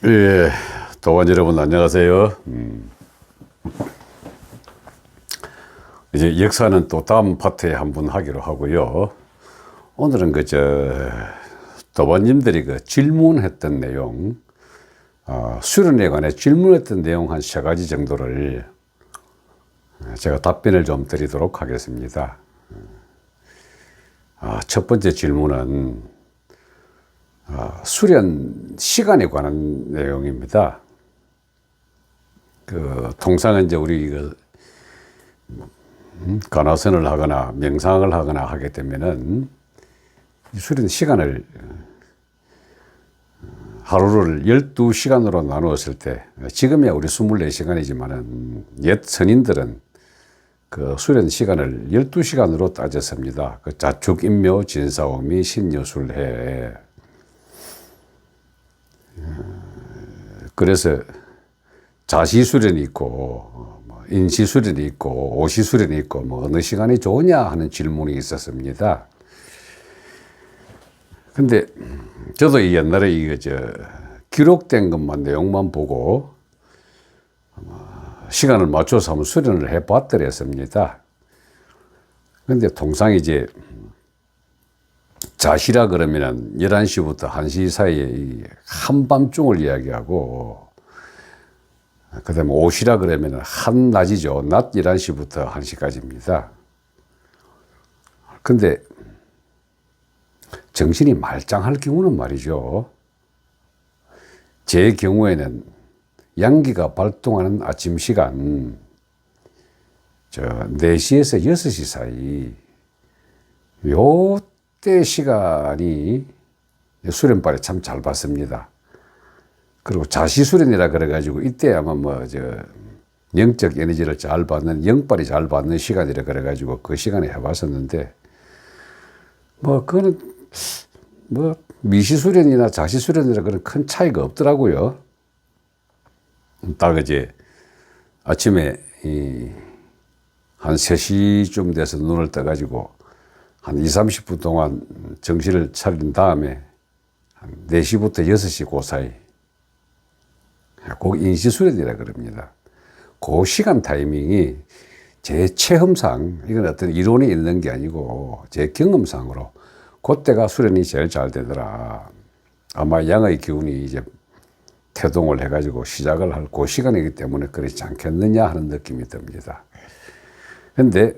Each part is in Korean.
예, 도관 여러분 안녕하세요. 이제 역사는 또 다음 파트에 한번 하기로 하고요. 오늘은 도관님들이 질문했던 내용, 수련에 관해 질문했던 내용 한 3가지 정도를 제가 답변을 좀 드리도록 하겠습니다. 첫 번째 질문은 수련 시간에 관한 내용입니다. 통상 이제 우리 간화선을 하거나 명상을 하거나 하게 되면은 수련 시간을 하루를 12시간으로 나누었을 때, 지금이야 우리 24시간이지만은 옛 선인들은 그 수련 시간을 12시간으로 따졌습니다. 자축, 인묘, 진사오미, 신유술해. 그래서 자시수련이 있고 인시수련이 있고 오시수련이 있고 어느 시간이 좋으냐 하는 질문이 있었습니다. 근데 저도 옛날에 기록된 것만 내용만 보고 시간을 맞춰서 한번 수련을 해 봤더랬습니다. 근데 통상 자시라 그러면은 11시부터 1시 사이에 한밤중을 이야기하고, 그 다음에 오시라 그러면은 한낮이죠. 낮 11시부터 1시까지입니다. 근데 정신이 말짱할 경우는 말이죠. 제 경우에는 양기가 발동하는 아침 시간, 4시에서 6시 사이, 요때 시간이 수련발에 참 잘 받습니다. 그리고 자시수련이라 그래가지고 이때 아마 영적 에너지를 잘 받는, 영발이 잘 받는 시간이라 그래가지고 그 시간에 해봤었는데, 그거는 미시수련이나 자시수련이라 그런 큰 차이가 없더라고요. 딱 아침에 한 3시쯤 돼서 눈을 떠가지고 한 20-30분 동안 정신을 차린 다음에 한 4시부터 6시 그 사이, 그 인시수련이라 그럽니다. 그 시간 타이밍이 제 체험상, 이건 어떤 이론이 있는 게 아니고 제 경험상으로 그때가 수련이 제일 잘 되더라. 아마 양의 기운이 태동을 해가지고 시작을 할 그 시간이기 때문에 그렇지 않겠느냐 하는 느낌이 듭니다. 근데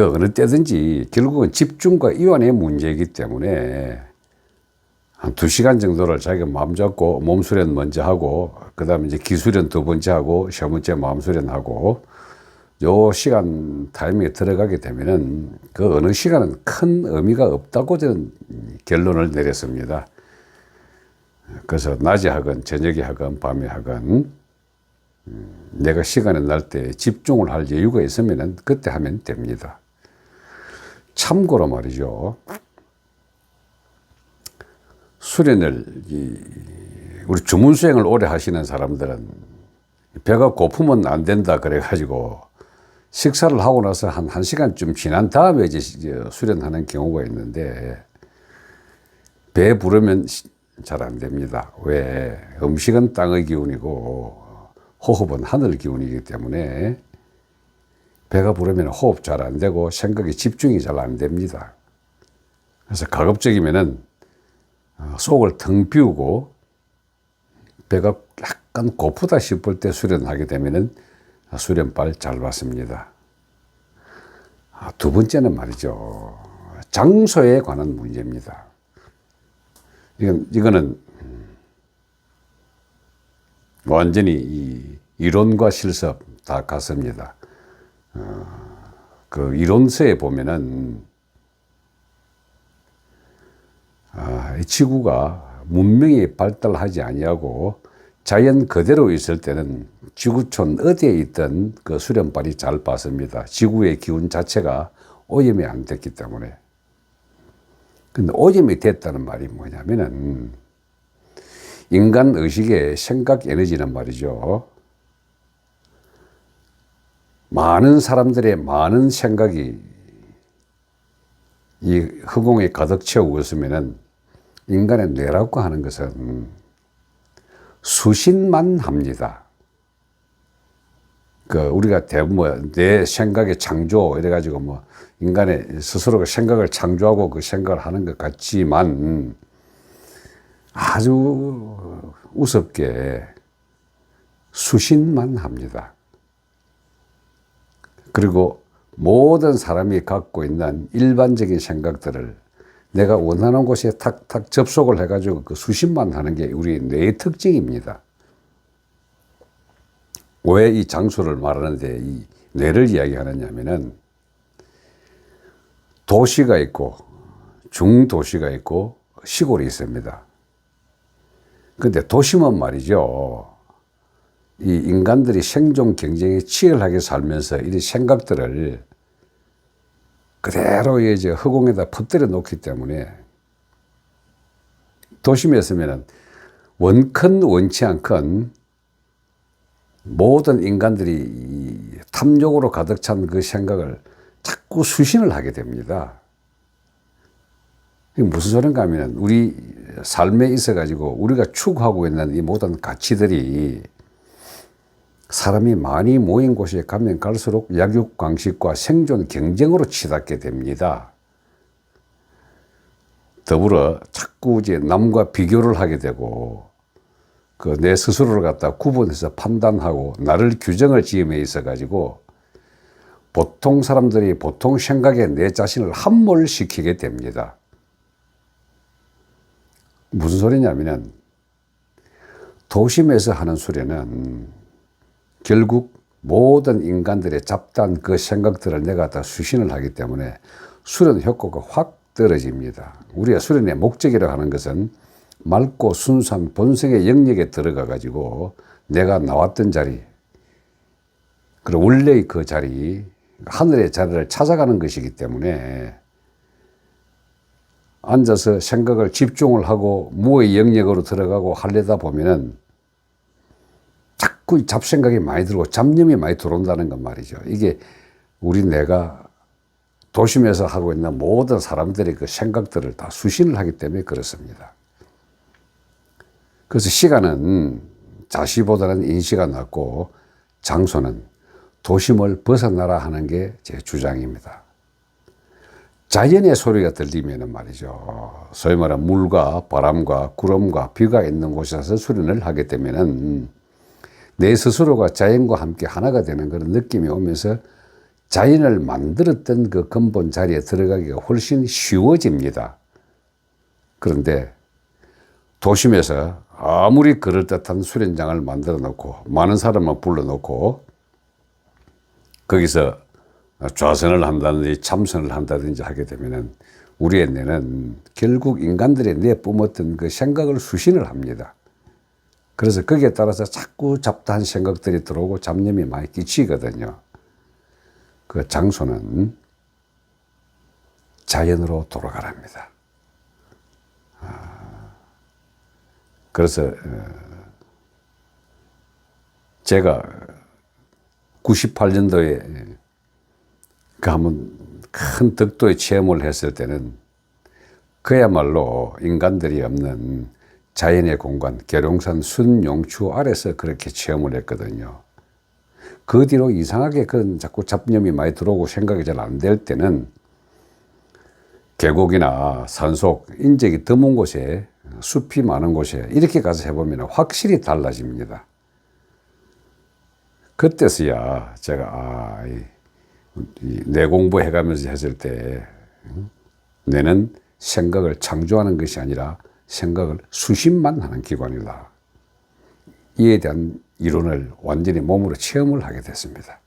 어느 때든지 결국은 집중과 이완의 문제이기 때문에 한 2시간 정도를 자기가 마음 잡고 몸 수련 먼저 하고, 그 다음에 기수련 2번째 하고, 3번째 마음 수련하고, 요 시간 타이밍에 들어가게 되면은 그 어느 시간은 큰 의미가 없다고 저는 결론을 내렸습니다. 그래서 낮에 하건 저녁에 하건 밤에 하건 내가 시간이 날 때 집중을 할 여유가 있으면은 그때 하면 됩니다. 참고로 말이죠. 수련을 우리 주문수행을 오래 하시는 사람들은 배가 고프면 안 된다 그래가지고 식사를 하고 나서 한 1시간쯤 지난 다음에 수련하는 경우가 있는데, 배 부르면 잘 안 됩니다. 왜? 음식은 땅의 기운이고 호흡은 하늘 기운이기 때문에 배가 부르면 호흡 잘 안 되고 생각이 집중이 잘 안 됩니다. 그래서 가급적이면은 속을 텅 비우고 배가 약간 고프다 싶을 때 수련하게 되면은 수련발 잘 받습니다. 2번째는 말이죠. 장소에 관한 문제입니다. 이거는 완전히 이론과 실습 다 같습니다. 그 이론서에 보면은 이 지구가 문명이 발달하지 아니하고 자연 그대로 있을 때는 지구촌 어디에 있던 그 수련발이 잘 받습니다. 지구의 기운 자체가 오염이 안 됐기 때문에. 근데 오염이 됐다는 말이 뭐냐면은 인간 의식의 생각 에너지는 말이죠. 많은 사람들의 많은 생각이 이 허공에 가득 채우고 있으면은 인간의 뇌라고 하는 것은 수신만 합니다. 우리가 대부분 내 생각의 창조 이래가지고 인간의 스스로가 생각을 창조하고 그 생각을 하는 것 같지만 아주 우습게 수신만 합니다. 그리고 모든 사람이 갖고 있는 일반적인 생각들을 내가 원하는 곳에 탁탁 접속을 해가지고 그 수신만 하는 게 우리 뇌의 특징입니다. 왜 이 장수를 말하는데 이 뇌를 이야기하느냐면은 도시가 있고 중도시가 있고 시골이 있습니다. 근데 도시면 말이죠. 이 인간들이 생존 경쟁에 치열하게 살면서 이 생각들을 그대로 이제 허공에다 퍼뜨려 놓기 때문에 도심에 있으면은 원큰 원치 않건 모든 인간들이 탐욕으로 가득 찬 그 생각을 자꾸 수신을 하게 됩니다. 이게 무슨 소린가 하면 우리 삶에 있어가지고 우리가 추구하고 있는 이 모든 가치들이 사람이 많이 모인 곳에 가면 갈수록 약육강식과 생존 경쟁으로 치닫게 됩니다. 더불어 자꾸 이제 남과 비교를 하게 되고 그 내 스스로를 갖다 구분해서 판단하고 나를 규정을 지음에 있어가지고 보통 사람들이 보통 생각에 내 자신을 함몰시키게 됩니다. 무슨 소리냐면은 도심에서 하는 수련은 결국 모든 인간들의 잡다한 그 생각들을 내가 다 수신을 하기 때문에 수련 효과가 확 떨어집니다. 우리가 수련의 목적이라고 하는 것은 맑고 순수한 본성의 영역에 들어가 가지고 내가 나왔던 자리, 그리고 원래의 그 자리, 하늘의 자리를 찾아가는 것이기 때문에 앉아서 생각을 집중을 하고 무의 영역으로 들어가고 하려다 보면은 자꾸 잡생각이 많이 들고 잡념이 많이 들어온다는 건 말이죠. 이게 우리 뇌가 도심에서 하고 있는 모든 사람들의 그 생각들을 다 수신을 하기 때문에 그렇습니다. 그래서 시간은 자시보다는 인시가 낫고 장소는 도심을 벗어나라 하는 게 제 주장입니다. 자연의 소리가 들리면 말이죠. 소위 말하는 물과 바람과 구름과 비가 있는 곳에서 수련을 하게 되면은 내 스스로가 자연과 함께 하나가 되는 그런 느낌이 오면서 자연을 만들었던 그 근본 자리에 들어가기가 훨씬 쉬워집니다. 그런데 도심에서 아무리 그럴듯한 수련장을 만들어 놓고 많은 사람을 불러놓고 거기서 좌선을 한다든지 참선을 한다든지 하게 되면은 우리의 뇌는 결국 인간들의 내뿜었던 그 생각을 수신을 합니다. 그래서 거기에 따라서 자꾸 잡다한 생각들이 들어오고 잡념이 많이 끼치거든요. 그 장소는 자연으로 돌아가랍니다. 그래서 제가 98년도에 그 한번 큰 덕도의 체험을 했을 때는 그야말로 인간들이 없는 자연의 공간, 계룡산 순용추 아래서 그렇게 체험을 했거든요. 그 뒤로 이상하게 그런 자꾸 잡념이 많이 들어오고 생각이 잘 안 될 때는 계곡이나 산속, 인적이 드문 곳에, 숲이 많은 곳에 이렇게 가서 해보면 확실히 달라집니다. 그때서야 제가 뇌 공부해가면서 했을 때 뇌는 생각을 창조하는 것이 아니라 생각을 수신만 하는 기관이다. 이에 대한 이론을 완전히 몸으로 체험을 하게 됐습니다.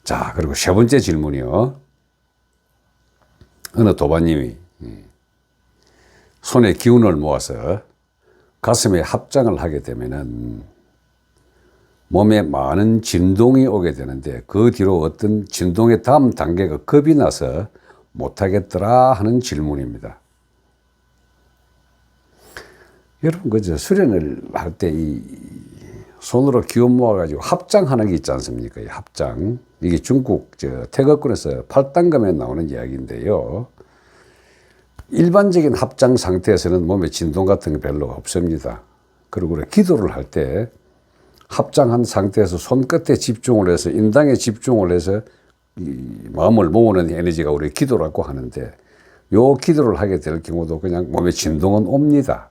자, 그리고 세 번째 질문이요. 어느 도반님이 손에 기운을 모아서 가슴에 합장을 하게 되면은 몸에 많은 진동이 오게 되는데 그 뒤로 어떤 진동의 다음 단계가 겁이 나서 못하겠더라 하는 질문입니다. 여러분, 그죠? 수련을 할 때 이 손으로 기운 모아가지고 합장하는 게 있지 않습니까? 이 합장. 이게 중국 태거권에서 팔당감에 나오는 이야기인데요. 일반적인 합장 상태에서는 몸에 진동 같은 게 별로 없습니다. 그리고 우리가 기도를 할 때 합장한 상태에서 손끝에 집중을 해서 인당에 집중을 해서 이 마음을 모으는 에너지가 우리 기도라고 하는데, 요 기도를 하게 될 경우도 그냥 몸에 진동은 옵니다.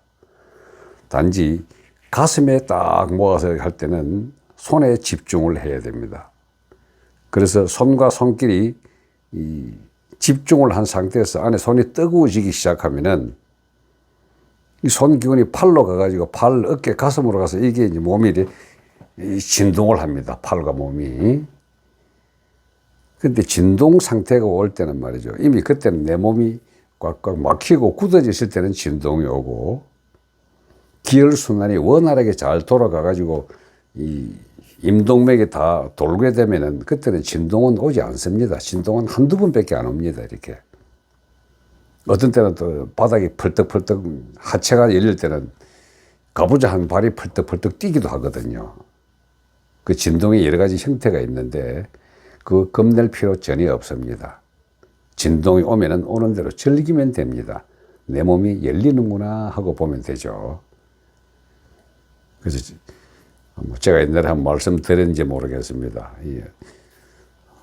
단지 가슴에 딱 모아서 할 때는 손에 집중을 해야 됩니다. 그래서 손과 손길이 이 집중을 한 상태에서 안에 손이 뜨거워지기 시작하면은 이 손 기운이 팔로 가가지고 팔, 어깨, 가슴으로 가서 이게 이제 몸이 진동을 합니다. 팔과 몸이. 근데 진동 상태가 올 때는 말이죠. 이미 그때는 내 몸이 꽉꽉 막히고 굳어졌을 때는 진동이 오고, 기혈순환이 원활하게 잘 돌아가가지고 이 임동맥이 다 돌게 되면은 그때는 진동은 오지 않습니다. 진동은 한두 번밖에 안 옵니다. 이렇게. 어떤 때는 또 바닥이 펄떡펄떡 하체가 열릴 때는 가부좌 한 발이 펄떡펄떡 뛰기도 하거든요. 그 진동이 여러 가지 형태가 있는데 그 겁낼 필요 전혀 없습니다. 진동이 오면은 오는 대로 즐기면 됩니다. 내 몸이 열리는구나 하고 보면 되죠. 그래서 제가 옛날에 한 말씀 드렸는지 모르겠습니다.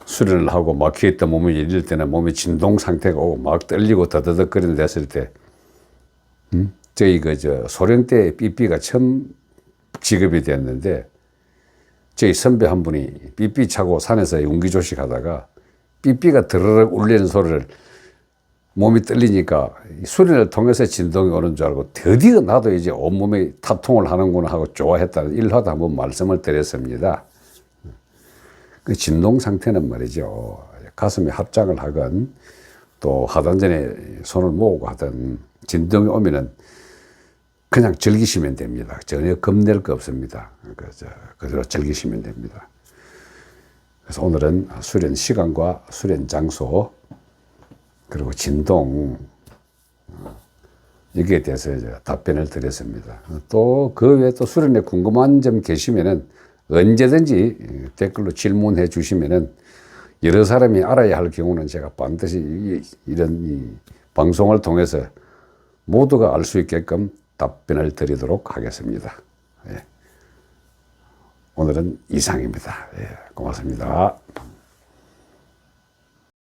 수련을 하고 막혀있던 몸이 열릴 때는 몸이 진동 상태가 오고 막 떨리고 더더덕거리는 됐을 때, 저희 소련 때 삐삐가 처음 지급이 됐는데, 저희 선배 한 분이 삐삐 차고 산에서 운기조식 하다가 삐삐가 드르륵 울리는 소리를 몸이 떨리니까 수련을 통해서 진동이 오는 줄 알고 드디어 나도 이제 온몸에 타통을 하는구나 하고 좋아했다는 일화도 한번 말씀을 드렸습니다. 그 진동 상태는 말이죠. 가슴에 합장을 하건 또 하단전에 손을 모으고 하든 진동이 오면은 그냥 즐기시면 됩니다. 전혀 겁낼 거 없습니다. 그대로 즐기시면 됩니다. 그래서 오늘은 수련 시간과 수련 장소, 그리고 진동, 여기에 대해서 이제 답변을 드렸습니다. 또 그 외에 또 수련에 궁금한 점 계시면은 언제든지 댓글로 질문해 주시면은 여러 사람이 알아야 할 경우는 제가 반드시 이런 이 방송을 통해서 모두가 알 수 있게끔 답변을 드리도록 하겠습니다. 예. 오늘은 이상입니다. 예, 고맙습니다.